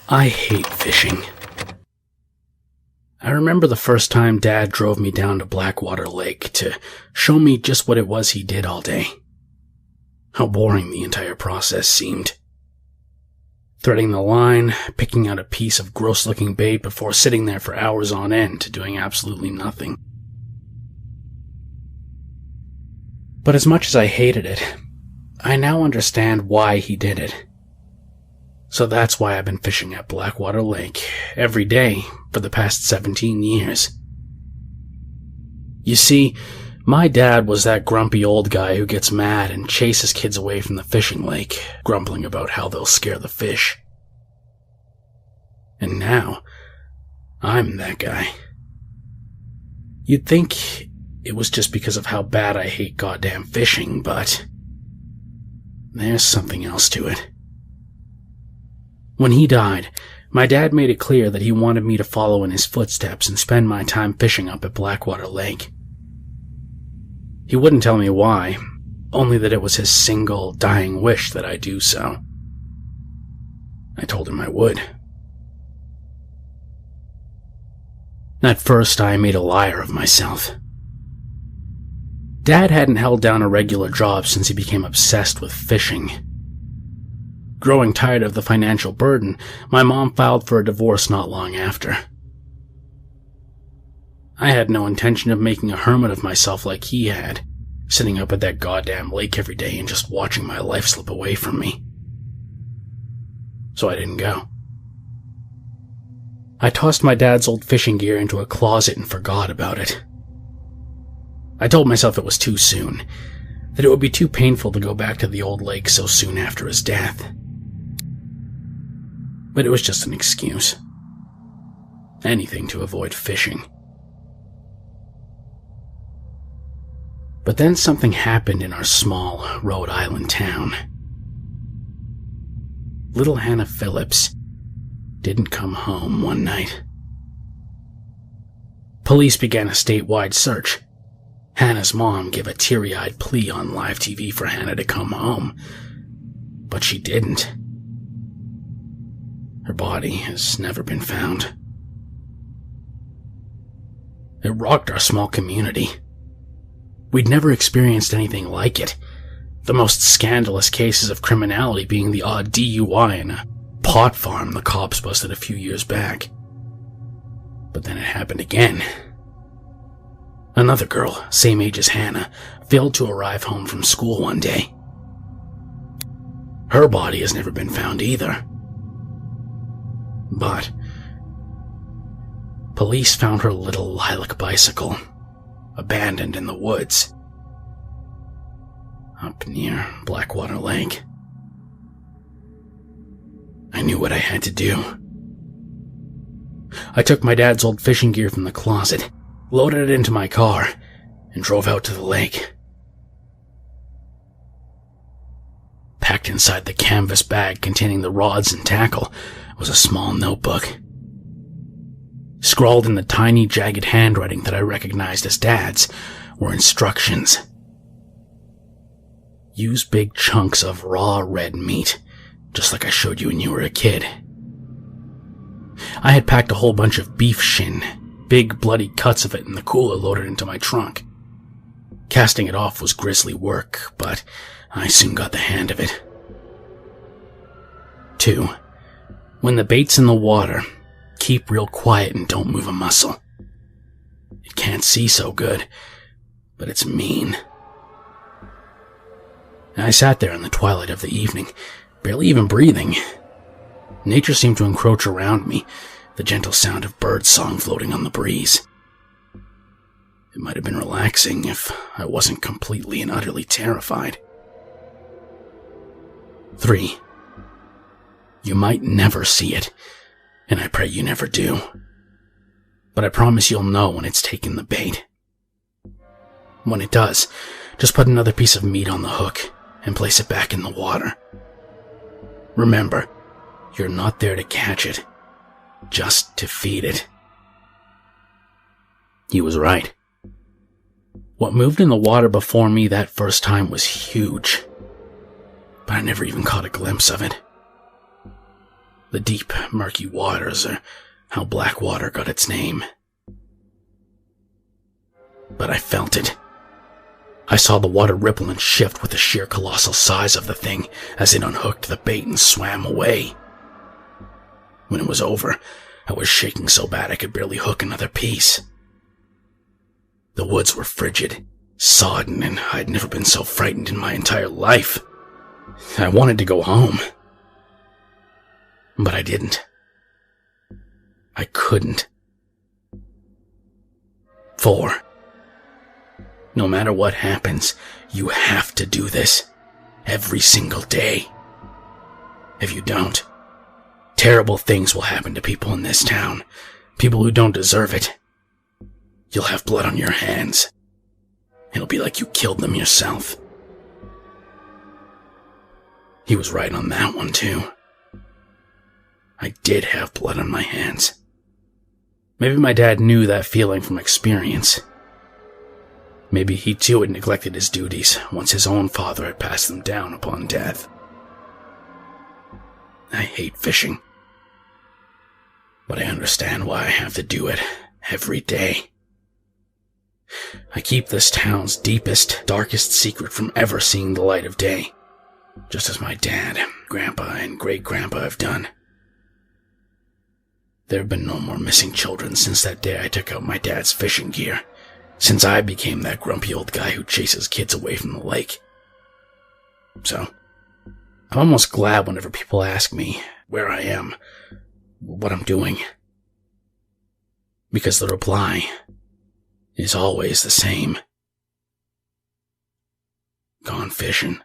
I hate fishing. I remember the first time Dad drove me down to Blackwater Lake to show me just what it was he did all day. How boring the entire process seemed. Threading the line, picking out a piece of gross-looking bait before sitting there for hours on end, doing absolutely nothing. But as much as I hated it, I now understand why he did it. So that's why I've been fishing at Blackwater Lake every day for the past 17 years. You see, my dad was that grumpy old guy who gets mad and chases kids away from the fishing lake, grumbling about how they'll scare the fish. And now, I'm that guy. You'd think it was just because of how bad I hate goddamn fishing, but there's something else to it. When he died, my dad made it clear that he wanted me to follow in his footsteps and spend my time fishing up at Blackwater Lake. He wouldn't tell me why, only that it was his single, dying wish that I do so. I told him I would. At first, I made a liar of myself. Dad hadn't held down a regular job since he became obsessed with fishing. Growing tired of the financial burden, my mom filed for a divorce not long after. I had no intention of making a hermit of myself like he had, sitting up at that goddamn lake every day and just watching my life slip away from me. So I didn't go. I tossed my dad's old fishing gear into a closet and forgot about it. I told myself it was too soon, that it would be too painful to go back to the old lake so soon after his death. But it was just an excuse. Anything to avoid fishing. But then something happened in our small Rhode Island town. Little Hannah Phillips didn't come home one night. Police began a statewide search. Hannah's mom gave a teary-eyed plea on live TV for Hannah to come home, but she didn't. Her body has never been found. It rocked our small community. We'd never experienced anything like it, the most scandalous cases of criminality being the odd DUI in a pot farm the cops busted a few years back. But then it happened again. Another girl, same age as Hannah, failed to arrive home from school one day. Her body has never been found either. But police found her little lilac bicycle, abandoned in the woods, up near Blackwater Lake. I knew what I had to do. I took my dad's old fishing gear from the closet, loaded it into my car, and drove out to the lake. Packed inside the canvas bag containing the rods and tackle was a small notebook. Scrawled in the tiny, jagged handwriting that I recognized as Dad's were instructions. Use big chunks of raw red meat, just like I showed you when you were a kid. I had packed a whole bunch of beef shin, big bloody cuts of it in the cooler loaded into my trunk. Casting it off was grisly work, but I soon got the hang of it. 2. When the bait's in the water, keep real quiet and don't move a muscle. It can't see so good, but it's mean. I sat there in the twilight of the evening, barely even breathing. Nature seemed to encroach around me, the gentle sound of birdsong floating on the breeze. It might have been relaxing if I wasn't completely and utterly terrified. 3. You might never see it, and I pray you never do. But I promise you'll know when it's taken the bait. When it does, just put another piece of meat on the hook and place it back in the water. Remember, you're not there to catch it, just to feed it. He was right. What moved in the water before me that first time was huge, but I never even caught a glimpse of it. The deep, murky waters are how black water got its name. But I felt it. I saw the water ripple and shift with the sheer colossal size of the thing as it unhooked the bait and swam away. When it was over, I was shaking so bad I could barely hook another piece. The woods were frigid, sodden, and I'd never been so frightened in my entire life. I wanted to go home. But I didn't. I couldn't. 4. No matter what happens, you have to do this. Every single day. If you don't, terrible things will happen to people in this town. People who don't deserve it. You'll have blood on your hands. It'll be like you killed them yourself. He was right on that one, too. I did have blood on my hands. Maybe my dad knew that feeling from experience. Maybe he too had neglected his duties once his own father had passed them down upon death. I hate fishing. But I understand why I have to do it every day. I keep this town's deepest, darkest secret from ever seeing the light of day, just as my dad, grandpa, and great-grandpa have done. There have been no more missing children since that day I took out my dad's fishing gear, since I became that grumpy old guy who chases kids away from the lake. So, I'm almost glad whenever people ask me where I am, what I'm doing. Because the reply is always the same. Gone fishing.